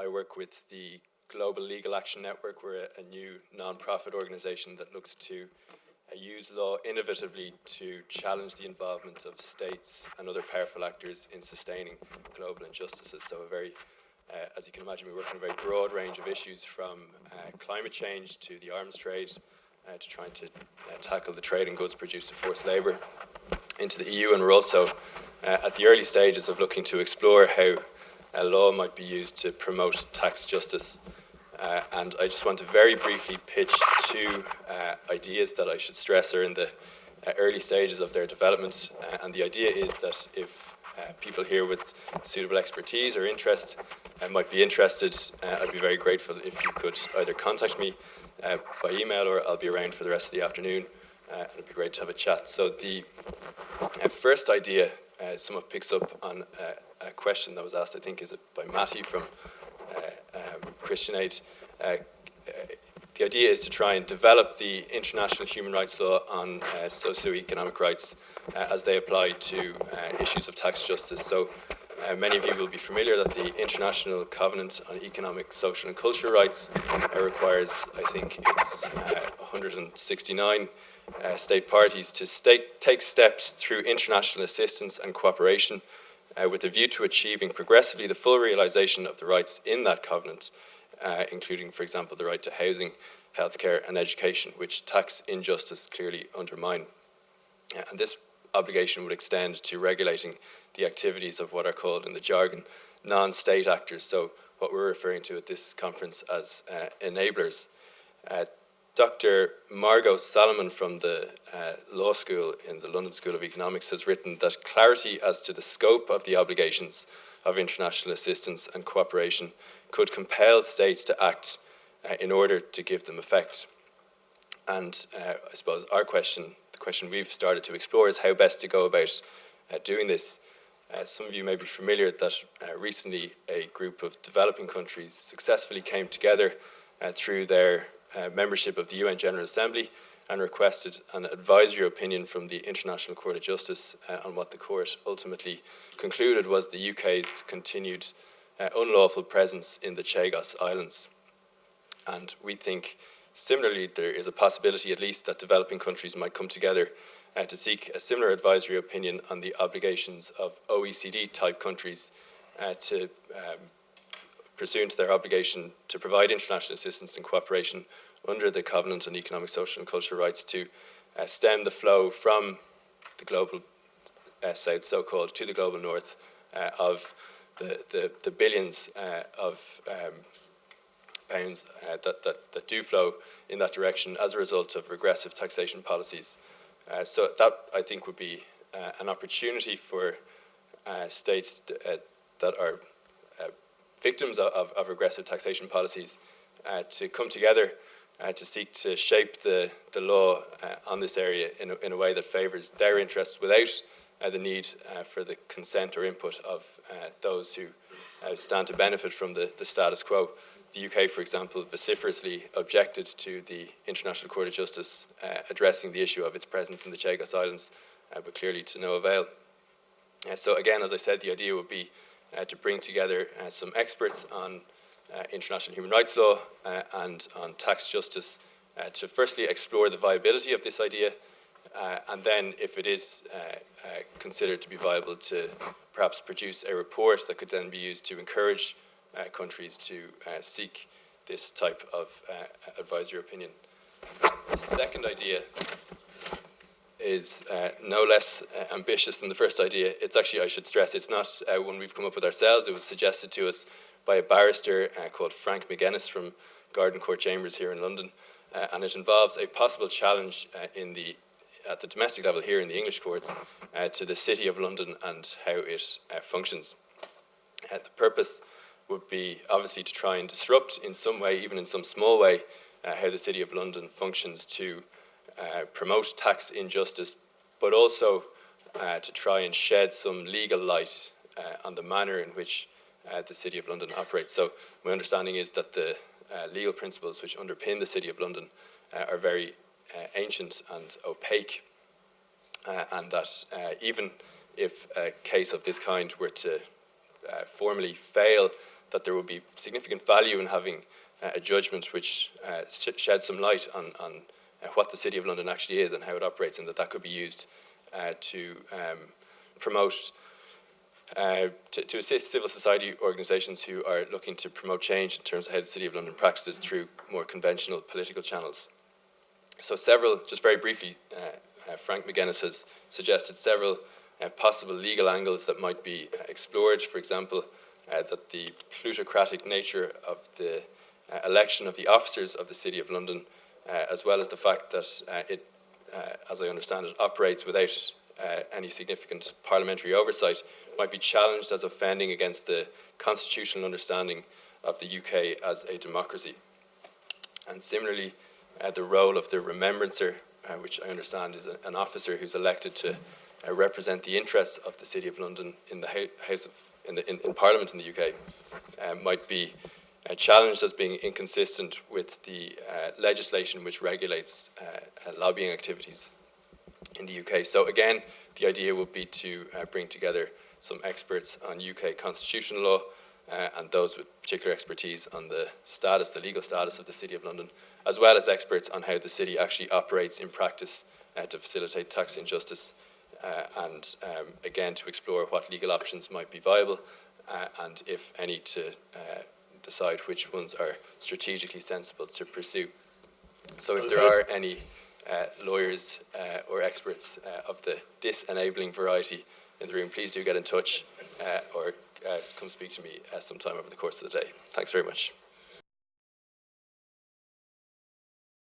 I work with the Global Legal Action Network. We're a new non-profit organisation that looks to use law innovatively to challenge the involvement of states and other powerful actors in sustaining global injustices. So a very, as you can imagine, we work on a very broad range of issues, from climate change to the arms trade, to trying to tackle the trade in goods produced of forced labour into the EU. And we're also at the early stages of looking to explore how law might be used to promote tax justice. And I just want to very briefly pitch two ideas that I should stress are in the early stages of their development. And the idea is that if people here with suitable expertise or interest might be interested, I'd be very grateful if you could either contact me by email, or I'll be around for the rest of the afternoon, and it'd be great to have a chat. So the first idea somewhat picks up on a question that was asked, I think, is it by Matty from Christian Aid. The idea is to try and develop the international human rights law on socio-economic rights as they apply to issues of tax justice. So many of you will be familiar that the International Covenant on Economic, Social and Cultural Rights requires, I think it's 169 state parties to take steps through international assistance and cooperation with a view to achieving progressively the full realisation of the rights in that covenant, including, for example, the right to housing, healthcare and education, which tax injustice clearly undermine. And this obligation would extend to regulating the activities of what are called in the jargon non-state actors, so what we're referring to at this conference as enablers. Dr. Margot Solomon from the law school in the London School of Economics has written that clarity as to the scope of the obligations of international assistance and cooperation could compel states to act in order to give them effect. And I suppose the question we've started to explore is how best to go about doing this. Some of you may be familiar that recently a group of developing countries successfully came together through their membership of the UN General Assembly and requested an advisory opinion from the International Court of Justice on what the court ultimately concluded was the UK's continued unlawful presence in the Chagos Islands. And we think similarly there is a possibility at least that developing countries might come together to seek a similar advisory opinion on the obligations of OECD type countries to pursuant to their obligation to provide international assistance and cooperation under the Covenant on Economic, Social and Cultural Rights to stem the flow from the global south, so-called, to the global north of the billions of pounds that do flow in that direction as a result of regressive taxation policies. So that, I think, would be an opportunity for states that are victims of regressive taxation policies to come together to seek to shape the law on this area in a way that favours their interests without the need for the consent or input of those who stand to benefit from the status quo. The UK, for example, vociferously objected to the International Court of Justice addressing the issue of its presence in the Chagos Islands, but clearly to no avail. So again, as I said, the idea would be to bring together some experts on international human rights law and on tax justice to firstly explore the viability of this idea, and then, if it is considered to be viable, to perhaps produce a report that could then be used to encourage countries to seek this type of advisory opinion. The second idea is no less ambitious than the first idea. It's actually, I should stress, it's not one we've come up with ourselves. It was suggested to us by a barrister called Frank McGuinness from Garden Court Chambers here in London, and it involves a possible challenge at the domestic level here in the English courts to the City of London and how it functions. The purpose would be obviously to try and disrupt in some way, even in some small way, how the City of London functions to promote tax injustice, but also to try and shed some legal light on the manner in which the City of London operates. So my understanding is that the legal principles which underpin the City of London are very ancient and opaque, and that even if a case of this kind were to formally fail that there will be significant value in having a judgment which sheds some light on what the City of London actually is and how it operates, and that could be used to promote, to assist civil society organisations who are looking to promote change in terms of how the City of London practices through more conventional political channels. So just very briefly, Frank McGuinness has suggested several possible legal angles that might be explored. For example, that the plutocratic nature of the election of the officers of the City of London, as well as the fact that it, as I understand it, operates without any significant parliamentary oversight, might be challenged as offending against the constitutional understanding of the UK as a democracy. And similarly, the role of the remembrancer, which I understand is an officer who's elected to represent the interests of the City of London in the in Parliament in the UK, might be challenged as being inconsistent with the legislation which regulates lobbying activities in the UK. So again, the idea would be to bring together some experts on UK constitutional law and those with particular expertise on the legal status of the City of London, as well as experts on how the city actually operates in practice to facilitate tax injustice, and again to explore what legal options might be viable and, if any, to decide which ones are strategically sensible to pursue. So if there are any lawyers or experts of the disenabling variety in the room, please do get in touch or come speak to me sometime over the course of the day. Thanks very much.